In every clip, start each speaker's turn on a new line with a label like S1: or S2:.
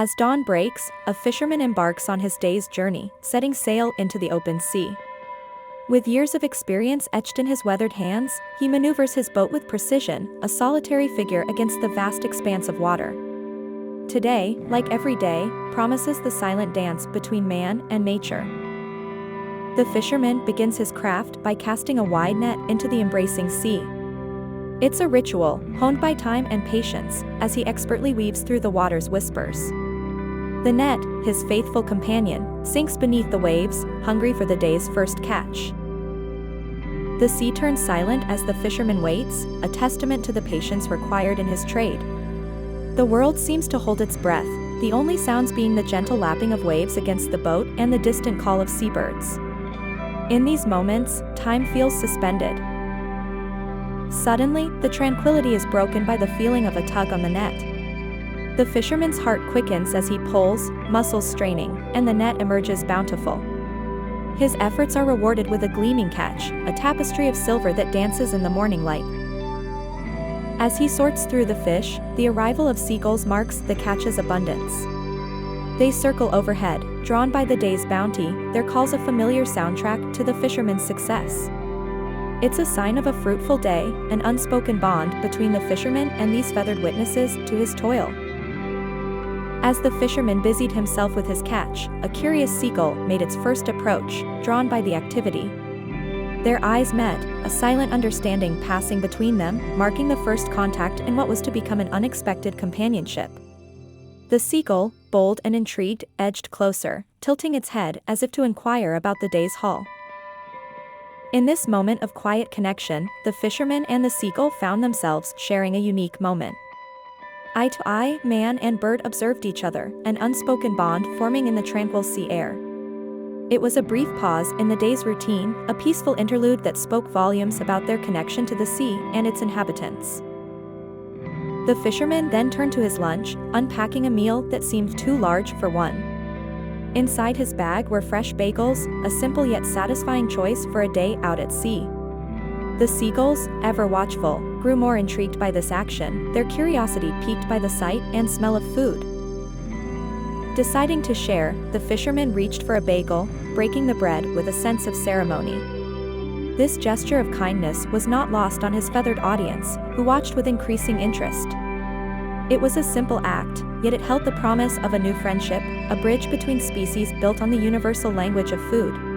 S1: As dawn breaks, a fisherman embarks on his day's journey, setting sail into the open sea. With years of experience etched in his weathered hands, he maneuvers his boat with precision, a solitary figure against the vast expanse of water. Today, like every day, promises the silent dance between man and nature. The fisherman begins his craft by casting a wide net into the embracing sea. It's a ritual, honed by time and patience, as he expertly weaves through the water's whispers. The net, his faithful companion, sinks beneath the waves, hungry for the day's first catch. The sea turns silent as the fisherman waits, a testament to the patience required in his trade. The world seems to hold its breath, the only sounds being the gentle lapping of waves against the boat and the distant call of seabirds. In these moments, time feels suspended. Suddenly, the tranquility is broken by the feeling of a tug on the net. The fisherman's heart quickens as he pulls, muscles straining, and the net emerges bountiful. His efforts are rewarded with a gleaming catch, a tapestry of silver that dances in the morning light. As he sorts through the fish, the arrival of seagulls marks the catch's abundance. They circle overhead, drawn by the day's bounty, their calls a familiar soundtrack to the fisherman's success. It's a sign of a fruitful day, an unspoken bond between the fisherman and these feathered witnesses to his toil. As the fisherman busied himself with his catch, a curious seagull made its first approach, drawn by the activity. Their eyes met, a silent understanding passing between them, marking the first contact in what was to become an unexpected companionship. The seagull, bold and intrigued, edged closer, tilting its head as if to inquire about the day's haul. In this moment of quiet connection, the fisherman and the seagull found themselves sharing a unique moment. Eye to eye, man and bird observed each other, an unspoken bond forming in the tranquil sea air. It was a brief pause in the day's routine, a peaceful interlude that spoke volumes about their connection to the sea and its inhabitants. The fisherman then turned to his lunch, unpacking a meal that seemed too large for one. Inside his bag were fresh bagels, a simple yet satisfying choice for a day out at sea. The seagulls, ever watchful, grew more intrigued by this action, their curiosity piqued by the sight and smell of food. Deciding to share, the fisherman reached for a bagel, breaking the bread with a sense of ceremony. This gesture of kindness was not lost on his feathered audience, who watched with increasing interest. It was a simple act, yet it held the promise of a new friendship, a bridge between species built on the universal language of food.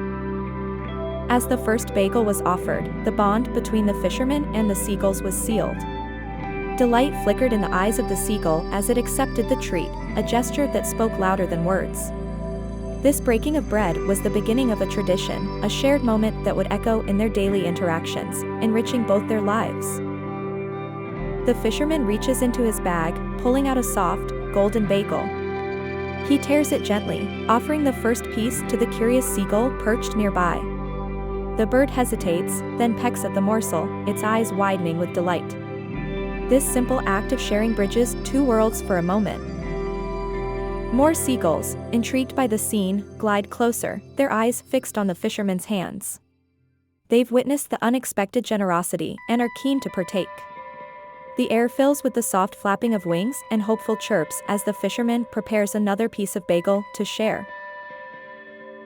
S1: As the first bagel was offered, the bond between the fisherman and the seagulls was sealed. Delight flickered in the eyes of the seagull as it accepted the treat, a gesture that spoke louder than words. This breaking of bread was the beginning of a tradition, a shared moment that would echo in their daily interactions, enriching both their lives. The fisherman reaches into his bag, pulling out a soft, golden bagel. He tears it gently, offering the first piece to the curious seagull perched nearby. The bird hesitates, then pecks at the morsel, its eyes widening with delight. This simple act of sharing bridges two worlds for a moment. More seagulls, intrigued by the scene, glide closer, their eyes fixed on the fisherman's hands. They've witnessed the unexpected generosity and are keen to partake. The air fills with the soft flapping of wings and hopeful chirps as the fisherman prepares another piece of bagel to share.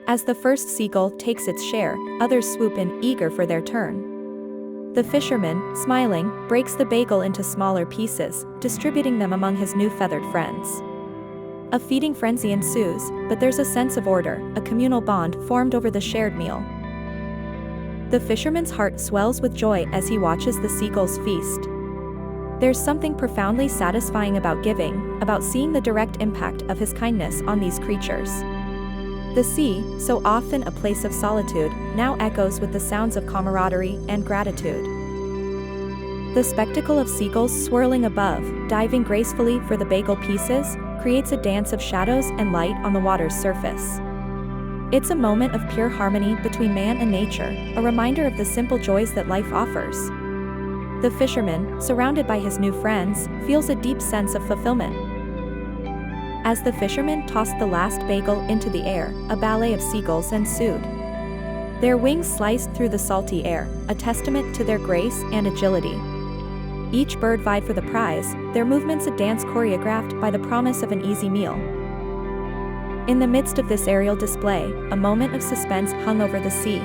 S1: As the first seagull takes its share, others swoop in, eager for their turn. The fisherman, smiling, breaks the bagel into smaller pieces, distributing them among his new feathered friends. A feeding frenzy ensues, but there's a sense of order, a communal bond formed over the shared meal. The fisherman's heart swells with joy as he watches the seagulls feast. There's something profoundly satisfying about giving, about seeing the direct impact of his kindness on these creatures. The sea, so often a place of solitude, now echoes with the sounds of camaraderie and gratitude. The spectacle of seagulls swirling above, diving gracefully for the bagel pieces, creates a dance of shadows and light on the water's surface. It's a moment of pure harmony between man and nature, a reminder of the simple joys that life offers. The fisherman, surrounded by his new friends, feels a deep sense of fulfillment. As the fisherman tossed the last bagel into the air, a ballet of seagulls ensued. Their wings sliced through the salty air, a testament to their grace and agility. Each bird vied for the prize, their movements a dance choreographed by the promise of an easy meal. In the midst of this aerial display, a moment of suspense hung over the sea.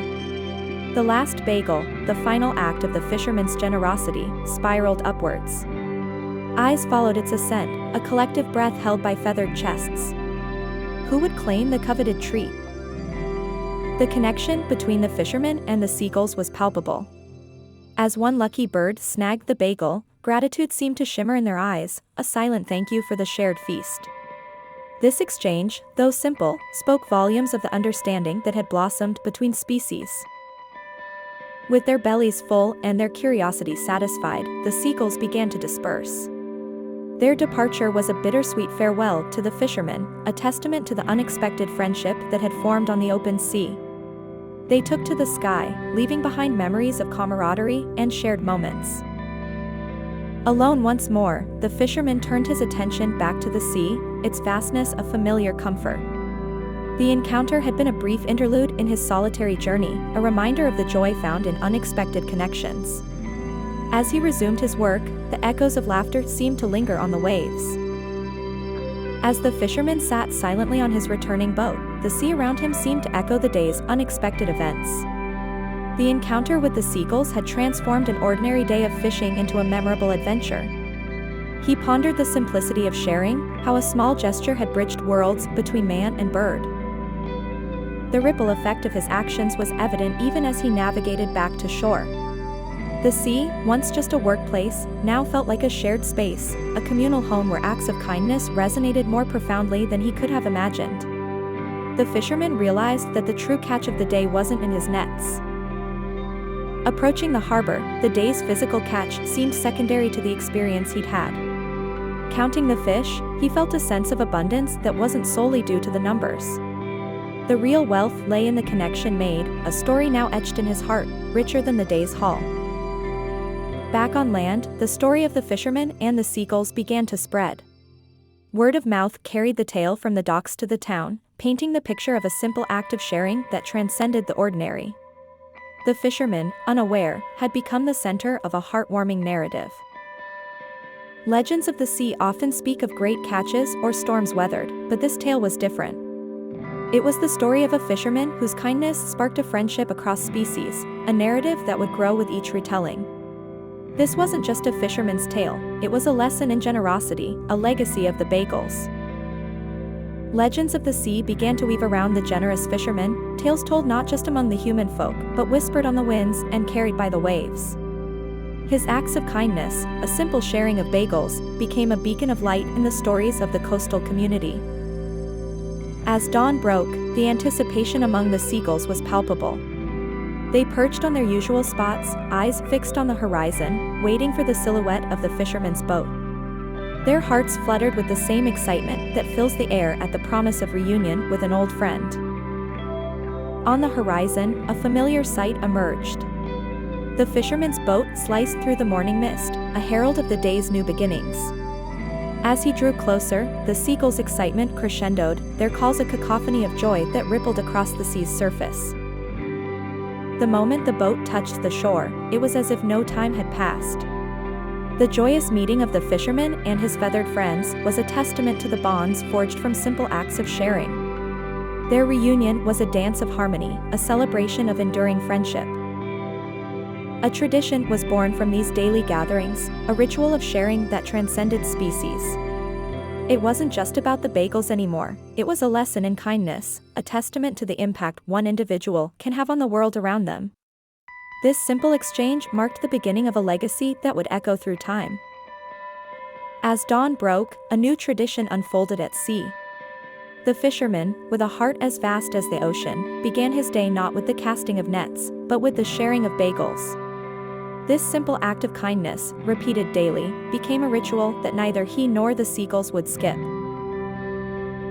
S1: The last bagel, the final act of the fisherman's generosity, spiraled upwards. Eyes followed its ascent, a collective breath held by feathered chests. Who would claim the coveted treat? The connection between the fisherman and the seagulls was palpable. As one lucky bird snagged the bagel, gratitude seemed to shimmer in their eyes, a silent thank you for the shared feast. This exchange, though simple, spoke volumes of the understanding that had blossomed between species. With their bellies full and their curiosity satisfied, the seagulls began to disperse. Their departure was a bittersweet farewell to the fishermen, a testament to the unexpected friendship that had formed on the open sea. They took to the sky, leaving behind memories of camaraderie and shared moments. Alone once more, the fisherman turned his attention back to the sea, its vastness a familiar comfort. The encounter had been a brief interlude in his solitary journey, a reminder of the joy found in unexpected connections. As he resumed his work, the echoes of laughter seemed to linger on the waves. As the fisherman sat silently on his returning boat, the sea around him seemed to echo the day's unexpected events. The encounter with the seagulls had transformed an ordinary day of fishing into a memorable adventure. He pondered the simplicity of sharing, how a small gesture had bridged worlds between man and bird. The ripple effect of his actions was evident even as he navigated back to shore. The sea, once just a workplace, now felt like a shared space, a communal home where acts of kindness resonated more profoundly than he could have imagined. The fisherman realized that the true catch of the day wasn't in his nets. Approaching the harbor, the day's physical catch seemed secondary to the experience he'd had. Counting the fish, he felt a sense of abundance that wasn't solely due to the numbers. The real wealth lay in the connection made, a story now etched in his heart, richer than the day's haul. Back on land, the story of the fisherman and the seagulls began to spread. Word of mouth carried the tale from the docks to the town, painting the picture of a simple act of sharing that transcended the ordinary. The fisherman, unaware, had become the center of a heartwarming narrative. Legends of the sea often speak of great catches or storms weathered, but this tale was different. It was the story of a fisherman whose kindness sparked a friendship across species, a narrative that would grow with each retelling. This wasn't just a fisherman's tale, it was a lesson in generosity, a legacy of the bagels. Legends of the sea began to weave around the generous fisherman, tales told not just among the human folk, but whispered on the winds and carried by the waves. His acts of kindness, a simple sharing of bagels, became a beacon of light in the stories of the coastal community. As dawn broke, the anticipation among the seagulls was palpable. They perched on their usual spots, eyes fixed on the horizon, waiting for the silhouette of the fisherman's boat. Their hearts fluttered with the same excitement that fills the air at the promise of reunion with an old friend. On the horizon, a familiar sight emerged. The fisherman's boat sliced through the morning mist, a herald of the day's new beginnings. As he drew closer, the seagulls' excitement crescendoed, their calls a cacophony of joy that rippled across the sea's surface. The moment the boat touched the shore, it was as if no time had passed. The joyous meeting of the fisherman and his feathered friends was a testament to the bonds forged from simple acts of sharing. Their reunion was a dance of harmony, a celebration of enduring friendship. A tradition was born from these daily gatherings, a ritual of sharing that transcended species. It wasn't just about the bagels anymore, it was a lesson in kindness, a testament to the impact one individual can have on the world around them. This simple exchange marked the beginning of a legacy that would echo through time. As dawn broke, a new tradition unfolded at sea. The fisherman, with a heart as vast as the ocean, began his day not with the casting of nets, but with the sharing of bagels. This simple act of kindness, repeated daily, became a ritual that neither he nor the seagulls would skip.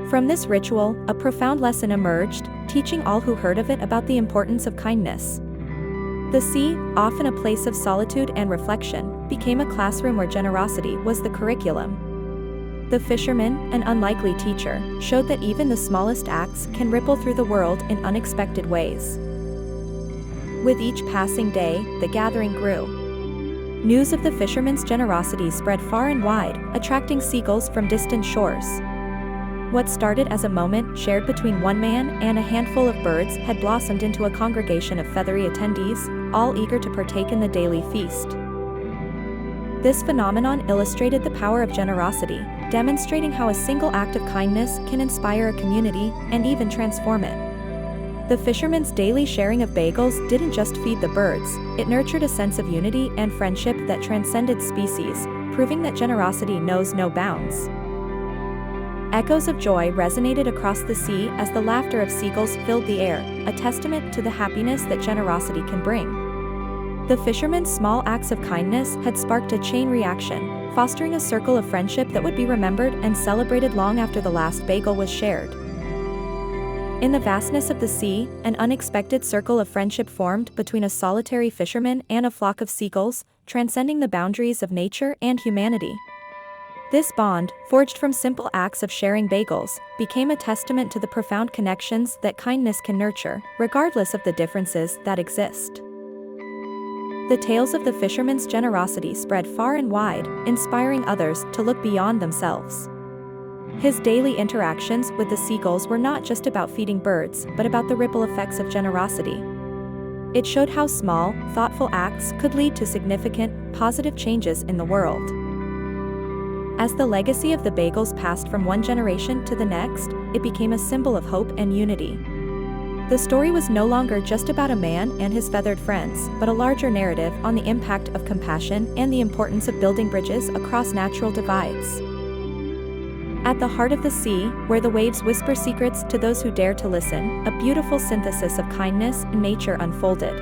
S1: From this ritual, a profound lesson emerged, teaching all who heard of it about the importance of kindness. The sea, often a place of solitude and reflection, became a classroom where generosity was the curriculum. The fisherman, an unlikely teacher, showed that even the smallest acts can ripple through the world in unexpected ways. With each passing day, the gathering grew. News of the fisherman's generosity spread far and wide, attracting seagulls from distant shores. What started as a moment shared between one man and a handful of birds had blossomed into a congregation of feathery attendees, all eager to partake in the daily feast. This phenomenon illustrated the power of generosity, demonstrating how a single act of kindness can inspire a community and even transform it. The fisherman's daily sharing of bagels didn't just feed the birds, it nurtured a sense of unity and friendship that transcended species, proving that generosity knows no bounds. Echoes of joy resonated across the sea as the laughter of seagulls filled the air, a testament to the happiness that generosity can bring. The fisherman's small acts of kindness had sparked a chain reaction, fostering a circle of friendship that would be remembered and celebrated long after the last bagel was shared. In the vastness of the sea, an unexpected circle of friendship formed between a solitary fisherman and a flock of seagulls, transcending the boundaries of nature and humanity. This bond, forged from simple acts of sharing bagels, became a testament to the profound connections that kindness can nurture, regardless of the differences that exist. The tales of the fisherman's generosity spread far and wide, inspiring others to look beyond themselves. His daily interactions with the seagulls were not just about feeding birds, but about the ripple effects of generosity. It showed how small, thoughtful acts could lead to significant, positive changes in the world. As the legacy of the bagels passed from one generation to the next, it became a symbol of hope and unity. The story was no longer just about a man and his feathered friends, but a larger narrative on the impact of compassion and the importance of building bridges across natural divides. At the heart of the sea, where the waves whisper secrets to those who dare to listen, a beautiful synthesis of kindness and nature unfolded.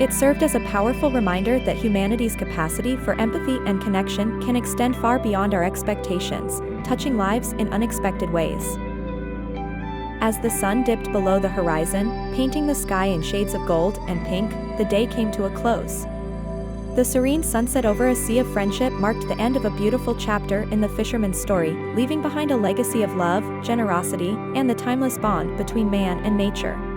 S1: It served as a powerful reminder that humanity's capacity for empathy and connection can extend far beyond our expectations, touching lives in unexpected ways. As the sun dipped below the horizon, painting the sky in shades of gold and pink, the day came to a close. The serene sunset over a sea of friendship marked the end of a beautiful chapter in the fisherman's story, leaving behind a legacy of love, generosity, and the timeless bond between man and nature.